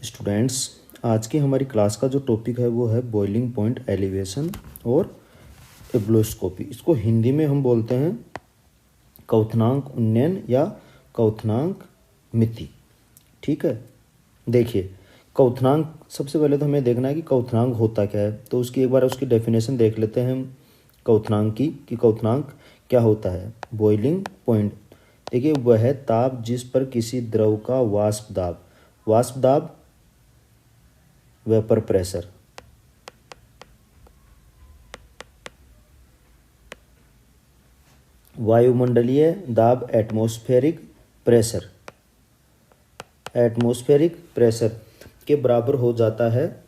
Students, आज की हमारी क्लास का जो टॉपिक है वो है बॉइलिंग पॉइंट एलिवेशन और एब्लोस्कोपी। इसको हिंदी में हम बोलते हैं क्वथनांक उन्नयन या क्वथनांक मिति। ठीक है, देखिए क्वथनांक, सबसे पहले तो हमें देखना है कि क्वथनांक होता क्या है। तो उसकी एक बार उसकी डेफिनेशन देख लेते हैं हम क्वथनांक की, कि क्वथनांक क्या होता है। बॉइलिंग पॉइंट, देखिए वह ताप जिस पर किसी द्रव का वाष्प दाब वेपर प्रेशर, वायुमंडलीय दाब एटमॉस्फेरिक प्रेशर के बराबर हो जाता है,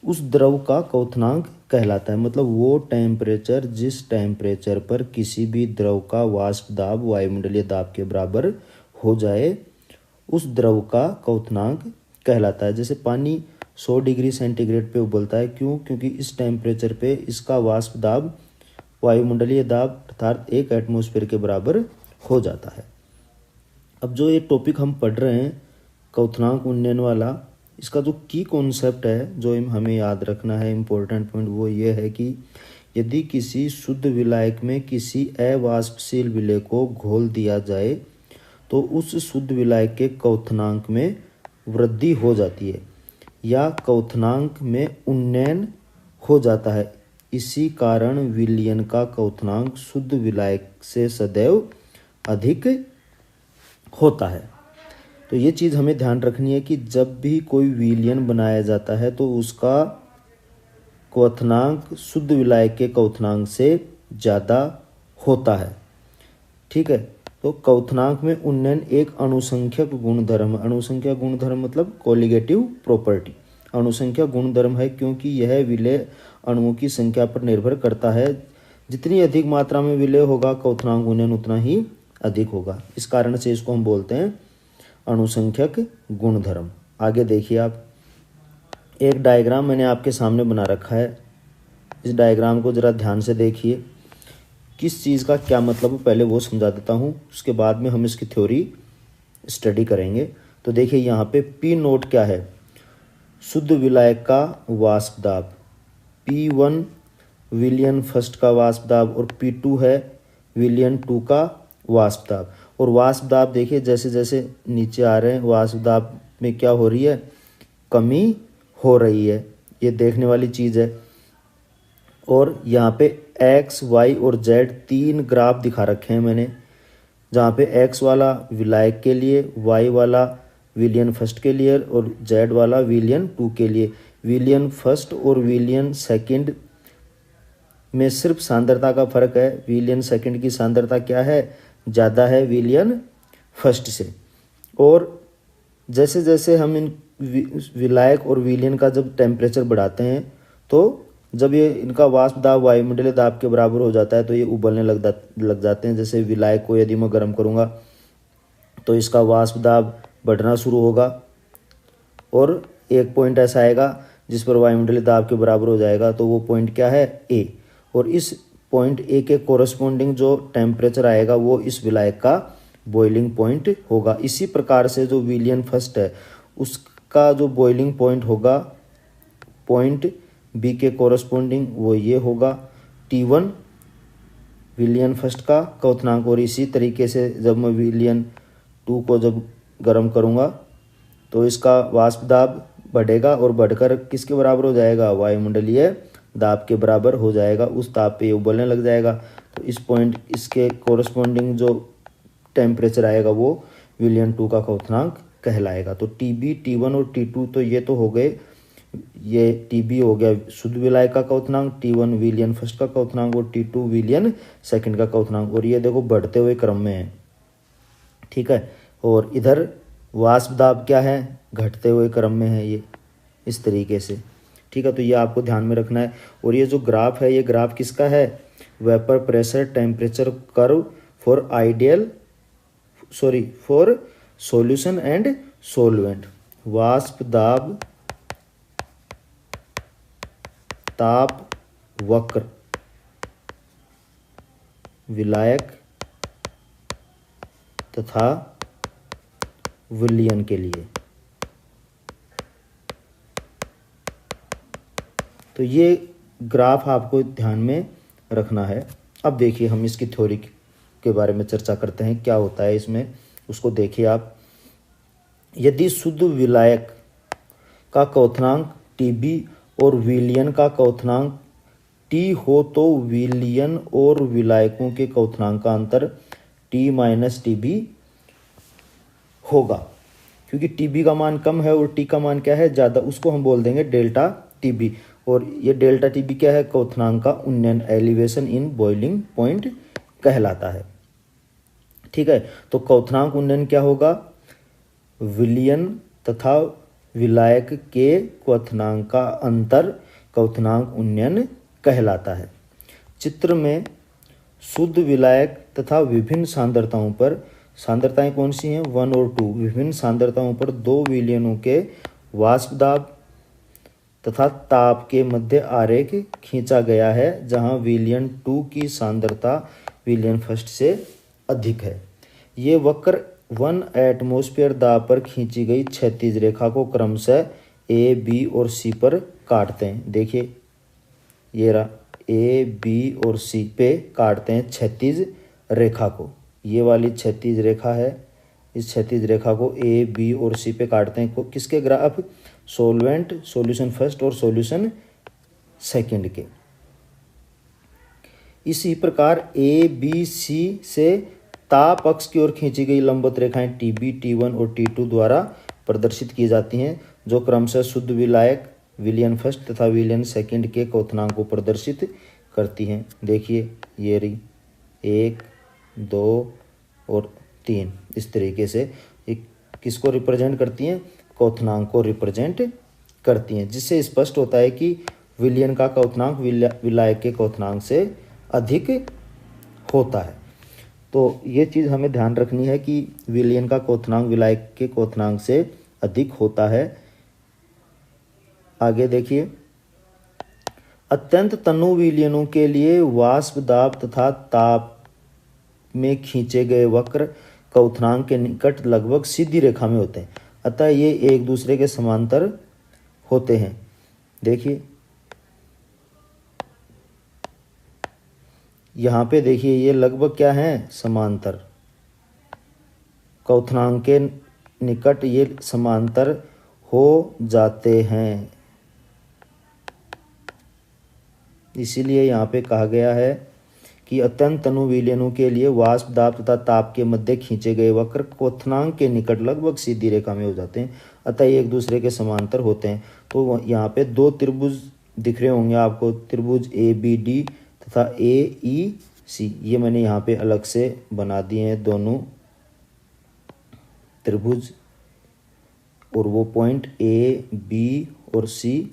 उस द्रव का क्वथनांक कहलाता है। मतलब वो टेम्परेचर, जिस टेम्परेचर पर किसी भी द्रव का वाष्प दाब वायुमंडलीय दाब के बराबर हो जाए, उस द्रव का क्वथनांक कहलाता है। जैसे पानी 100 डिग्री सेंटीग्रेड पे उबलता है, क्यों? क्योंकि इस टेम्परेचर पे इसका वाष्प दाब वायुमंडलीय दाब अर्थात 1 एटमॉस्फेयर के बराबर हो जाता है। अब जो ये टॉपिक हम पढ़ रहे हैं क्वथनांक उन्नयन वाला, इसका जो की कॉन्सेप्ट है जो हमें याद रखना है, इम्पोर्टेंट पॉइंट, वो ये है कि यदि किसी शुद्ध विलायक में किसी अवाष्पशील विलेय को घोल दिया जाए तो उस शुद्ध विलायक के क्वथनांक में वृद्धि हो जाती है या क्वथनांक में उन्नयन हो जाता है। इसी कारण विलयन का क्वथनांक शुद्ध विलायक से सदैव अधिक होता है। तो ये चीज़ हमें ध्यान रखनी है कि जब भी कोई विलयन बनाया जाता है तो उसका क्वथनांक शुद्ध विलायक के क्वथनांक से ज़्यादा होता है। ठीक है, तो क्वथनांक में उन्नयन एक अनुसंख्यक गुणधर्म, अनुसंख्यक गुणधर्म मतलब कोलिगेटिव प्रॉपर्टी, अनुसंख्यक गुणधर्म है, क्योंकि यह विलेय अणुओं की संख्या पर निर्भर करता है। जितनी अधिक मात्रा में विलेय होगा क्वथनांक उन्नयन उतना ही अधिक होगा। इस कारण से इसको हम बोलते हैं अनुसंख्यक गुणधर्म। आगे देखिए आप, एक डायग्राम मैंने आपके सामने बना रखा है। इस डायग्राम को जरा ध्यान से देखिए, किस चीज़ का क्या मतलब है पहले वो समझा देता हूँ, उसके बाद में हम इसकी थ्योरी स्टडी करेंगे। तो देखिए यहाँ पे पी नोट क्या है, शुद्ध विलायक का वाष्प दाब, P1 विलयन फर्स्ट का वाष्प दाब और P2 है विलयन 2 का वाष्प दाब। और वाष्प दाब देखिए जैसे जैसे नीचे आ रहे हैं, वाष्प दाब में क्या हो रही है, कमी हो रही है, ये देखने वाली चीज़ है। और यहाँ पे X, Y और Z 3 ग्राफ दिखा रखे हैं मैंने, जहाँ पे X वाला विलायक के लिए, Y वाला विलयन फर्स्ट के लिए और Z वाला विलयन 2 के लिए। विलयन फर्स्ट और विलयन सेकंड में सिर्फ सांद्रता का फर्क है। विलयन सेकंड की सांद्रता क्या है, ज़्यादा है विलयन फर्स्ट से। और जैसे जैसे हम इन विलायक और विलयन का जब टेम्परेचर बढ़ाते हैं, तो जब ये इनका वाष्प दाब वायुमंडलीय दाब के बराबर हो जाता है तो ये उबलने लग जाते हैं। जैसे विलायक को यदि मैं गर्म करूँगा तो इसका वाष्प दाब बढ़ना शुरू होगा और एक पॉइंट ऐसा आएगा जिस पर वायुमंडलीय दाब के बराबर हो जाएगा, तो वो पॉइंट क्या है, ए। और इस पॉइंट ए के कोरस्पॉन्डिंग जो टेम्परेचर आएगा वो इस विलायक का बॉइलिंग पॉइंट होगा। इसी प्रकार से जो विलयन फर्स्ट है उसका जो बॉइलिंग पॉइंट होगा, पॉइंट बी के कोरस्पॉन्डिंग वो ये होगा T1 विलयन फर्स्ट का क्वथनांक। और इसी तरीके से जब मैं विलयन 2 को जब गर्म करूँगा तो इसका वाष्प दाब बढ़ेगा और बढ़कर किसके बराबर हो जाएगा, वायुमंडलीय दाब के बराबर हो जाएगा। उस ताप पे ये उबलने लग जाएगा। तो इस पॉइंट, इसके कोरस्पॉन्डिंग जो टेम्परेचर आएगा वो विलयन 2 का क्वथनांक कहलाएगा। तो TB, T1 और T2 तो ये तो हो गए, ये TB हो गया शुद्ध विलायक का क्वथनांक, T1 विलयन फर्स्ट का क्वथनांक और T2 विलयन सेकंड का क्वथनांक। और ये देखो बढ़ते हुए क्रम में है। ठीक है, और इधर वाष्प दाब क्या है, घटते हुए क्रम में है, ये इस तरीके से। ठीक है, तो ये आपको ध्यान में रखना है। और ये जो ग्राफ है, ये ग्राफ किसका है, vapour pressure temperature curve for solution and solvent. वाष्प दाब ताप वक्र विलायक तथा विलयन के लिए। तो ये ग्राफ आपको ध्यान में रखना है। अब देखिए हम इसकी थ्योरी के बारे में चर्चा करते हैं, क्या होता है इसमें उसको देखिए आप। यदि शुद्ध विलायक का क्वथनांक Tb और विलयन का क्वथनांक T हो तो विलयन और विलायकों के क्वथनांक का अंतर T माइनस Tb होगा, क्योंकि Tb का मान कम है और T का मान क्या है, ज़्यादा, उसको हम बोल देंगे डेल्टा Tb। और ये डेल्टा Tb क्या है, क्वथनांक का उन्नयन, एलिवेशन इन बॉइलिंग पॉइंट कहलाता है। ठीक है, तो क्वथनांक उन्नयन क्या होगा, विलयन तथा विलायक के क्वथनांक का अंतर क्वथनांक उन्नयन कहलाता है। चित्र में शुद्ध विलायक तथा विभिन्न सांद्रताओं पर, सांद्रताएं कौन सी हैं, 1 और 2, विभिन्न सांद्रताओं पर दो विलयनों के वाष्प दाब तथा ताप के मध्य आरेख खींचा गया है, जहां विलयन 2 की सांद्रता विलयन फर्स्ट से अधिक है। ये वक्र 1 एटमॉस्फेयर दाब पर खींची गई क्षैतिज रेखा को क्रमशः ए, बी और सी पर काटते हैं। देखिए ये रहा, ए, बी और सी पे काटते हैं क्षैतिज रेखा को। ये वाली क्षैतिज रेखा है, इस क्षैतिज रेखा को ए, बी और सी पे काटते हैं। किसके ग्राफ, सॉल्वेंट, सॉल्यूशन फर्स्ट और सॉल्यूशन सेकंड के। इसी प्रकार ए, बी, सी से ताप अक्ष की ओर खींची गई लंबवत रेखाएं Tb, T1 और T2 द्वारा प्रदर्शित की जाती हैं, जो क्रमशः शुद्ध विलायक, विलयन फर्स्ट तथा विलयन सेकंड के क्वथनांक को प्रदर्शित करती हैं। देखिए ये रही 1, 2 और 3, इस तरीके से एक किसको रिप्रेजेंट करती हैं, क्वथनांक को रिप्रेजेंट करती हैं, जिससे स्पष्ट होता है कि विलयन का क्वथनांक विलायक के क्वथनांक से अधिक होता है। तो ये चीज़ हमें ध्यान रखनी है कि विलयन का क्वथनांक विलायक के क्वथनांक से अधिक होता है। आगे देखिए, अत्यंत तनु विलयनों के लिए वाष्प दाब तथा ताप में खींचे गए वक्र क्वथनांक के निकट लगभग सीधी रेखा में होते हैं, अतः ये एक दूसरे के समांतर होते हैं। देखिए यहाँ पे देखिए ये लगभग क्या है, समांतर, क्वथनांक के निकट ये समांतर हो जाते हैं। इसीलिए यहाँ पे कहा गया है कि अत्यंत तनु विलयनों के लिए वाष्प दाब तथा ताप के मध्य खींचे गए वक्र क्वथनांक के निकट लगभग सीधी रेखा में हो जाते हैं, अतः ये एक दूसरे के समांतर होते हैं। तो यहाँ पे दो त्रिभुज दिख रहे होंगे आपको, त्रिभुज ABD तथा AEC, ये मैंने यहाँ पे अलग से बना दिए हैं दोनों त्रिभुज, और वो पॉइंट A, B और C,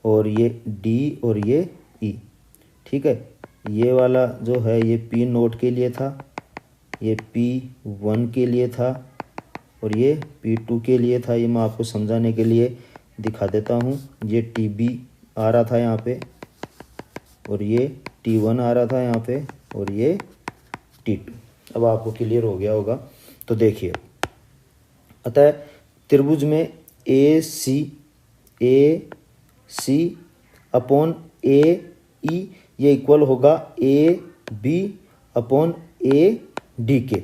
और ये D और ये E। ठीक है, ये वाला जो है ये P नोट के लिए था, ये P1 के लिए था और ये P2 के लिए था। ये मैं आपको समझाने के लिए दिखा देता हूँ। ये TB आ रहा था यहाँ पे, और ये T1 आ रहा था यहाँ पे, और ये T2। अब आपको क्लियर हो गया होगा। तो देखिए, अतः त्रिभुज में AC अपॉन AE ये इक्वल होगा AB अपॉन AD के।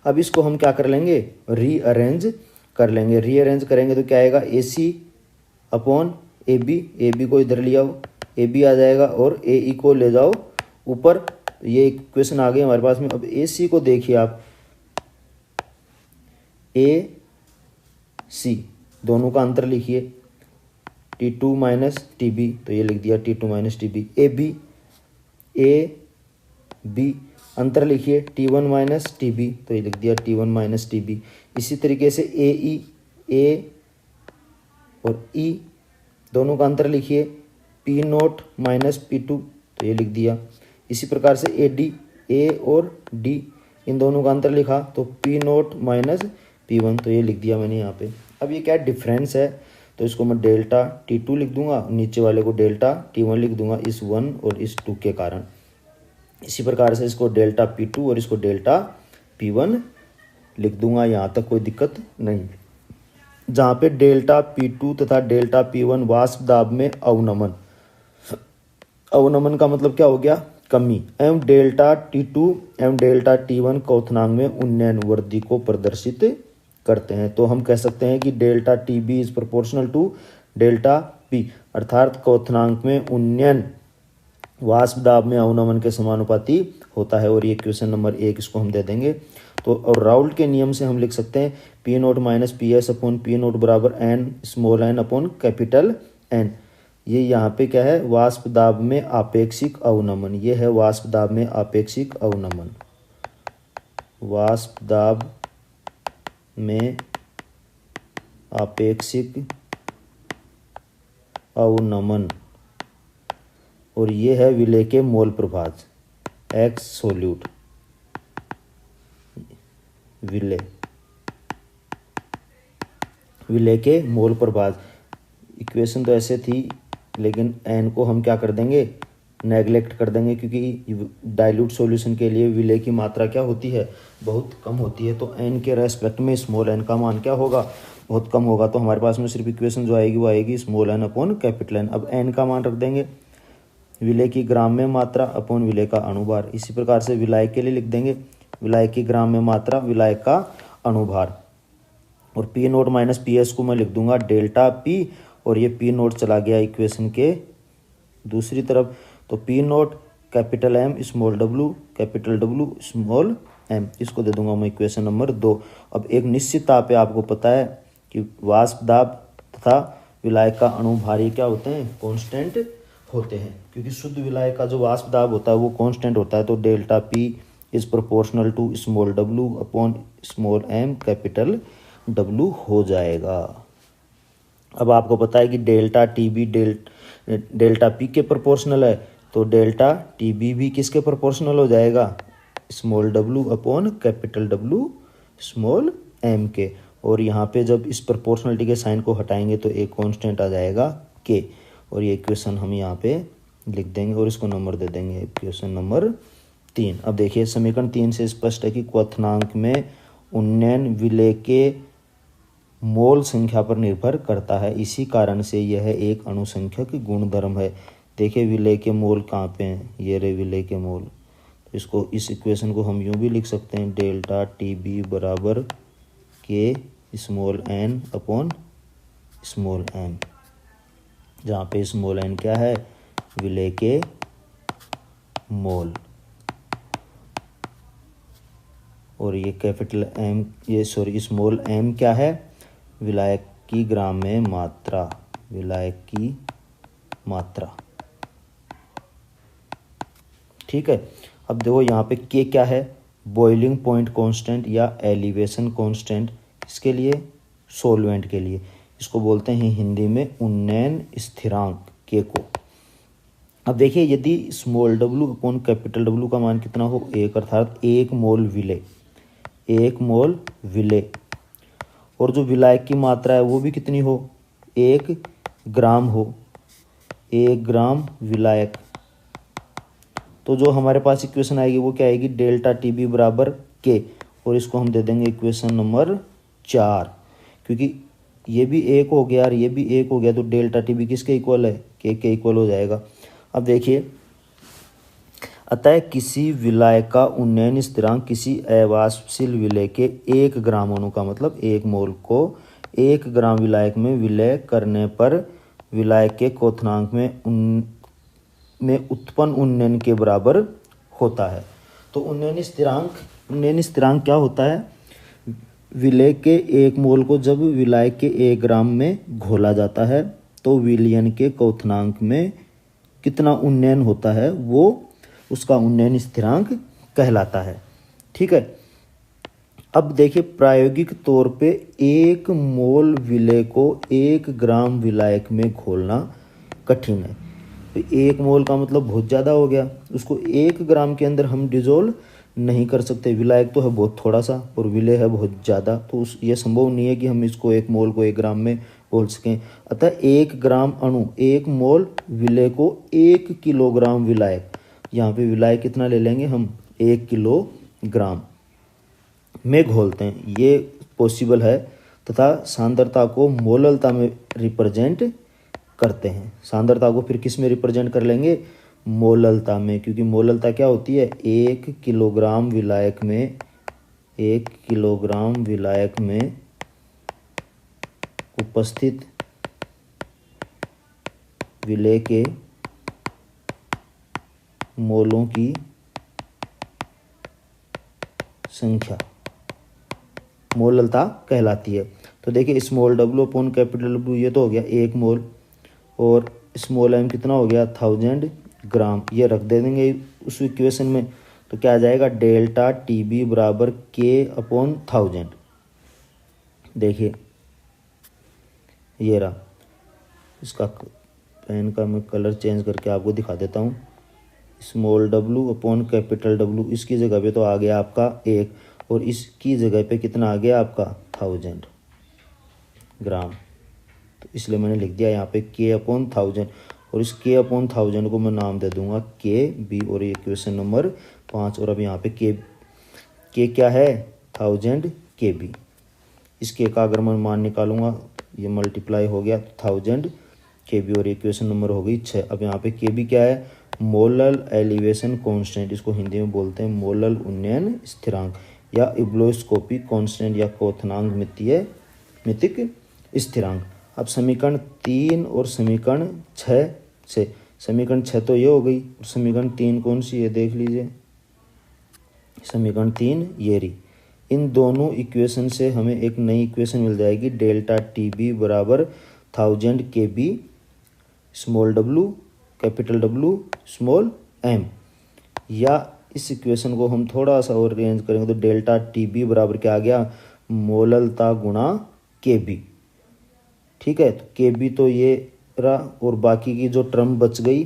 अब इसको हम क्या कर लेंगे, रीअरेंज कर लेंगे। रीअरेंज करेंगे तो क्या आएगा, AC अपॉन AB, AB को इधर ले आओ, AB आ जाएगा, और AE को ले जाओ ऊपर। ये इक्वेशन आ गई हमारे पास में। अब AC को देखिए आप, AC दोनों का अंतर लिखिए, T2 माइनस TB, तो ये लिख दिया T2 माइनस TB। AB अंतर लिखिए, T1 माइनस TB, तो ये लिख दिया T1 माइनस TB। इसी तरीके से AE, A और E दोनों का अंतर लिखिए, P नोट माइनस P2, तो ये लिख दिया। इसी प्रकार से AD, A और D इन दोनों का अंतर लिखा, तो P नोट माइनस P1, तो ये लिख दिया मैंने यहाँ पे। अब ये क्या डिफरेंस है, तो इसको मैं डेल्टा T2 लिख दूंगा, नीचे वाले को डेल्टा T1 लिख दूंगा, इस 1 और इस 2 के कारण। इसी प्रकार से इसको डेल्टा P2 और इसको डेल्टा P1 लिख दूंगा, यहाँ तक कोई दिक्कत नहीं। जहाँ पे डेल्टा P2 तथा डेल्टा P1 वाष्प दाब में अवनमन अवनमन का मतलब क्या हो गया, कमी। एवं डेल्टा T2 एवं डेल्टा T1 क्वथनांक में उन्नयन वृद्धि को प्रदर्शित करते हैं। तो हम कह सकते हैं कि delta TB is proportional to delta P, अर्थात क्वथनांक में उन्नयन वाष्प दाब में अवनमन के समानुपाती होता है। और ये क्वेश्चन नंबर 1 इसको हम दे देंगे। तो और राउल्ट के नियम से हम लिख सकते हैं P0 minus PS upon P0 बराबर n small n upon capital N। ये यहाँ पे क्या है, वाष्प दाब में आपेक्षिक अवनमन। ये है वाष्प दाब में आपेक्षिक अवनमन। वाष्प दाब में आपेक्षिक अवनमन, और ये है विलेय के मोल प्रभाज, एक्स सोल्यूट विलेय के मोल प्रभाज। इक्वेशन तो ऐसे थी, लेकिन एन को हम क्या कर देंगे, नेगलेक्ट कर देंगे, क्योंकि डाइल्यूट सॉल्यूशन के लिए विलेय की मात्रा क्या होती है, बहुत कम होती है। तो एन के रेस्पेक्ट में स्मॉल एन का मान क्या होगा, बहुत कम होगा। तो हमारे पास में सिर्फ इक्वेशन जो आएगी वो आएगी small N upon capital N. अब एन का मान रख देंगे विलेय की ग्राम में मात्रा अपॉन विलेय का अणुभार। इसी प्रकार से विलायक के लिए लिख देंगे विलायक की ग्राम में मात्रा विलायक का अणुभार। और P0 माइनस PS को मैं लिख दूंगा डेल्टा P, और ये P0 चला गया इक्वेशन के दूसरी तरफ। तो P0 capital M small w capital W small m, इसको दे दूंगा मैं इक्वेशन नंबर 2। अब एक निश्चित ताप पे आपको पता है कि वाष्प दाब तथा विलायक का अणुभार क्या होते हैं, कांस्टेंट होते हैं, क्योंकि शुद्ध विलायक का जो वाष्प दाब होता है वो कांस्टेंट होता है। तो delta P is proportional to small w upon small m capital W हो जाएगा। अब आपको पता है कि डेल्टा TB डेल्टा P के प्रोपोर्शनल है, तो डेल्टा TB भी किसके प्रोपोर्शनल हो जाएगा, small w upon capital W small m के। और यहाँ पे जब इस प्रोपोर्शनलिटी के साइन को हटाएंगे तो एक कांस्टेंट आ जाएगा K, और ये इक्वेशन हम यहाँ पे लिख देंगे और इसको नंबर दे देंगे इक्वेशन नंबर 3। अब देखिए समीकरण 3 से स्पष्ट है कि क्वथनांक में उन्नयन विलेय के मोल संख्या पर निर्भर करता है, इसी कारण से यह एक अणुसंख्यक गुणधर्म है। देखिए विलेय के मोल कहाँ पे हैं, ये रहे विलेय के मोल। तो इसको इस इक्वेशन को हम यूँ भी लिख सकते हैं डेल्टा TB बराबर K small n upon small m, जहाँ पे स्मॉल n क्या है, विलेय के मोल, और ये कैपिटल M ये सॉरी स्मॉल m क्या है, विलायक की ग्राम में मात्रा, विलायक की मात्रा। ठीक है। अब देखो यहाँ पे K क्या है, बॉइलिंग पॉइंट कांस्टेंट या एलिवेशन कांस्टेंट, इसके लिए सॉल्वेंट के लिए इसको बोलते हैं हिंदी में उन्नयन स्थिरांक K को। अब देखिए यदि small w upon capital W का मान कितना हो, 1, अर्थात 1 मोल विलेय, 1 मोल विलेय, और जो विलायक की मात्रा है वो भी कितनी हो, 1 ग्राम हो, 1 ग्राम विलायक। तो जो हमारे पास इक्वेशन आएगी वो क्या आएगी, डेल्टा TB बराबर K, और इसको हम दे देंगे इक्वेशन नंबर 4, क्योंकि ये भी 1 हो गया और ये भी 1 हो गया, तो डेल्टा TB किसके इक्वल है, K के इक्वल हो जाएगा। अब देखिए अतः किसी विलायक का उन्नयन स्थिरांक किसी अवाष्पशील विलेय के 1 ग्राम अणु का मतलब 1 मोल को 1 ग्राम विलायक में विलय करने पर विलायक के क्वथनांक में उत्पन्न उन्नयन के बराबर होता है। तो उन्नयन स्थिरांक क्या होता है, विलेय के 1 मोल को जब विलायक के 1 ग्राम में घोला जाता है तो विलयन के क्वथनांक में कितना उन्नयन होता है वो उसका उन्नयन स्थिरांक कहलाता है। ठीक है। अब देखिए प्रायोगिक तौर पे 1 मोल विलेय को 1 ग्राम विलायक में घोलना कठिन है। तो 1 मोल का मतलब बहुत ज़्यादा हो गया, उसको 1 ग्राम के अंदर हम डिजोल्व नहीं कर सकते। विलायक तो है बहुत थोड़ा सा और विलेय है बहुत ज़्यादा, तो ये संभव नहीं है कि हम इसको 1 मोल को 1 ग्राम में घोल सकें। अतः 1 ग्राम अणु 1 मोल विलेय को 1 किलोग्राम विलायक, यहाँ पे विलायक कितना ले लेंगे हम, 1 किलोग्राम में घोलते हैं। ये पॉसिबल है तथा सांद्रता को मोललता में रिप्रेजेंट करते हैं। सांद्रता को फिर किस में रिप्रेजेंट कर लेंगे, मोललता में, क्योंकि मोललता क्या होती है, 1 किलोग्राम विलायक में 1 किलोग्राम विलायक में उपस्थित विलेय के मोलों की संख्या मोललता कहलाती है। तो देखिए small W upon capital W ये तो हो गया 1 मोल, और स्मॉल एम कितना हो गया 1000 ग्राम, ये रख दे देंगे उस इक्वेशन में। तो क्या आ जाएगा, डेल्टा टी बी बराबर के अपॉन 1000। देखिए ये रहा, इसका पेन का मैं कलर चेंज करके आपको दिखा देता हूँ। Small W upon capital W, इसकी जगह पे तो आ गया आपका 1, और इसकी जगह पे कितना आ गया आपका 1000 ग्राम। तो इसलिए मैंने लिख दिया यहाँ पे के अपॉन 1000, और इस के अपॉन 1000 को मैं नाम दे दूंगा के बी, और ये इक्वेशन नंबर 5। और अब यहाँ पे के क्या है 1000 के बी, इस के का अगर मैं मान निकालूंगा ये मल्टीप्लाई हो गया 1000 के बी, और इक्वेशन नंबर हो गई 6। अब यहाँ पे के बी क्या है, मोलल एलिवेशन कांस्टेंट, इसको हिंदी में बोलते हैं मोलल उन्नयन स्थिरांक या इब्लोस्कोपिक कांस्टेंट या क्वथनांक मितिक स्थिरांक। अब समीकरण 3 और समीकरण 6 से, समीकरण 6 तो ये हो गई, और समीकरण 3 कौन सी है देख लीजिए, समीकरण 3 ये रही। इन दोनों इक्वेशन से हमें एक नई इक्वेशन मिल जाएगी, डेल्टा टी बी बराबर 1000 के B small W capital W small M. या इस इक्वेशन को हम थोड़ा सा और अरेंज करेंगे तो डेल्टा टी बी बराबर क्या आ गया, मोललता गुणा के बी। ठीक है, तो के बी तो ये रहा, और बाकी की जो टर्म बच गई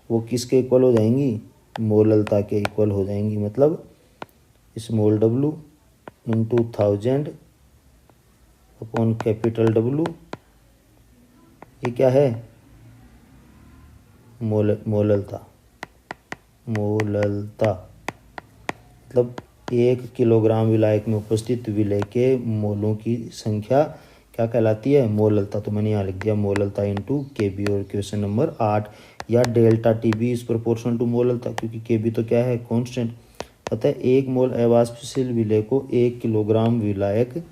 वो किसके इक्वल हो जाएंगी, मोललता के इक्वल हो जाएंगी। मतलब small W into 1000 upon capital W, ये क्या है मोललता। मतलब 1 किलोग्राम विलायक में उपस्थित विलेय के मोलों की संख्या क्या कहलाती है, मोललता। तो मैंने यहाँ लिख दिया मोललता इंटू के बी, और क्वेश्चन नंबर 8। या delta T B is proportional to molality, क्योंकि के बी तो क्या है कांस्टेंट। अतः 1 मोल अवाष्पशील विलेय को 1 किलोग्राम विलायक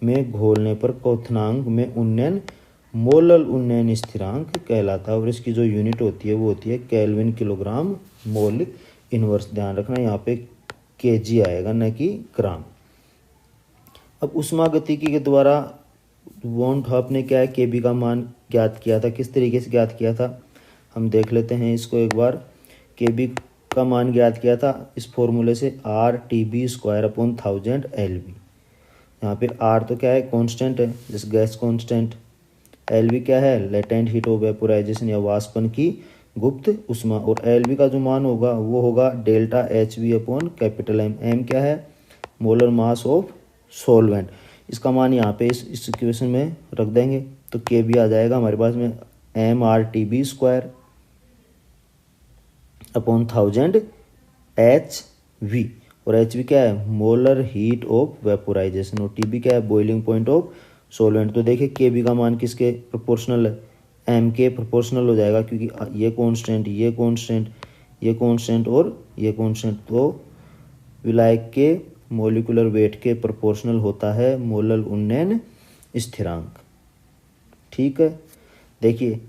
में घोलने पर क्वथनांक में उन्नयन मोलल उन्नयन स्थिरांक कहलाता है, और इसकी जो यूनिट होती है वो होती है केल्विन किलोग्राम मोल इनवर्स। ध्यान रखना यहाँ पे केजी आएगा न कि ग्राम। अब ऊष्मागतिकी के द्वारा वॉन हॉफ ने क्या है केबी का मान ज्ञात किया था, किस तरीके से ज्ञात किया था हम देख लेते हैं इसको एक बार। केबी का मान ज्ञात किया था इस फॉर्मूले से, R T B square upon 1000 L B. यहाँ पे आर तो क्या है कांस्टेंट है, जिस गैस कांस्टेंट। एल बी क्या है लेटेंट हीट ऑफ वेपोराइजेशन या वाष्पन की गुप्त उष्मा, और एल बी का जो मान होगा वो होगा delta H B upon capital M. M क्या है मोलर मास ऑफ सॉल्वेंट। इसका मान यहाँ पे इस इक्वेशन में रख देंगे तो के बी आ जाएगा हमारे पास में M R T B square upon 1000 H V, और एच वी क्या है मोलर हीट ऑफ वेपोराइजेशन, और टी बी क्या है बॉइलिंग पॉइंट ऑफ सॉल्वेंट। तो देखिए के बी का मान किसके प्रोपोर्शनल है, एम के प्रोपोर्शनल हो जाएगा, क्योंकि ये कांस्टेंट ये कांस्टेंट ये कांस्टेंट और ये कांस्टेंट, तो विलायक के मोलिकुलर वेट के प्रोपोर्शनल होता है मोलल उन्नयन स्थिरांक। ठीक है, देखिए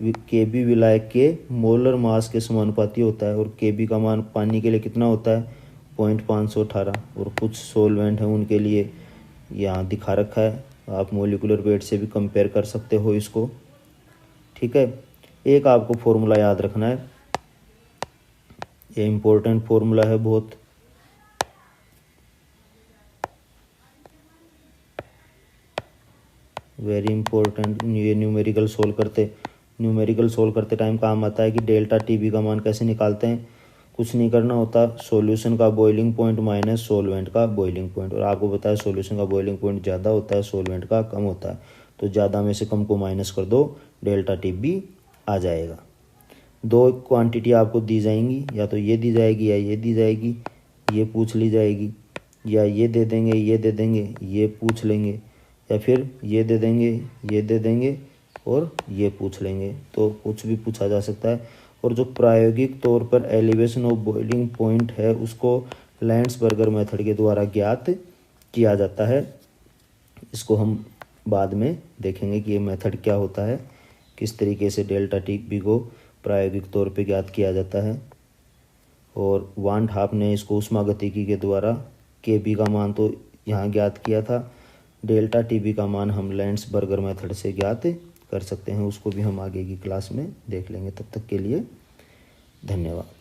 के बी विलायक के मोलर मास के समानुपाती होता है, और के बी का मान पानी के लिए कितना होता है 0.518, और कुछ सॉल्वेंट हैं उनके लिए यहाँ दिखा रखा है, आप मोलिकुलर वेट से भी कंपेयर कर सकते हो इसको। ठीक है, एक आपको फॉर्मूला याद रखना है, ये इम्पोर्टेंट फॉर्मूला है बहुत। वेरी इंपॉर्टेंट, ये न्यूमेरिकल सोल्व करते टाइम काम आता है कि डेल्टा टी बी का मान कैसे निकालते हैं। कुछ नहीं करना होता, सॉल्यूशन का बॉइलिंग पॉइंट माइनस सॉल्वेंट का बॉइलिंग पॉइंट, और आपको बताया सॉल्यूशन का बॉइलिंग पॉइंट ज़्यादा होता है सॉल्वेंट का कम होता है, तो ज़्यादा में से कम को माइनस कर दो, डेल्टा टी बी आ जाएगा। दो क्वांटिटी आपको दी जाएंगी, या तो ये दी जाएगी या ये दी जाएगी, ये पूछ ली जाएगी, या ये दे देंगे ये दे देंगे ये पूछ लेंगे, या फिर ये दे देंगे ये दे देंगे और ये पूछ लेंगे, तो कुछ भी पूछा जा सकता है। और जो प्रायोगिक तौर पर एलिवेशन ऑफ बॉइलिंग पॉइंट है उसको लैंड्सबर्गर मेथड के द्वारा ज्ञात किया जाता है। इसको हम बाद में देखेंगे कि ये मेथड क्या होता है, किस तरीके से डेल्टा टी बी को प्रायोगिक तौर पे ज्ञात किया जाता है। और वान हाफ ने इसको ऊष्मागतिकी के द्वारा के बी का मान तो यहाँ ज्ञात किया था, डेल्टा टी बी का मान हम लैंड्सबर्गर मेथड से ज्ञात कर सकते हैं, उसको भी हम आगे की क्लास में देख लेंगे। तब तक के लिए धन्यवाद।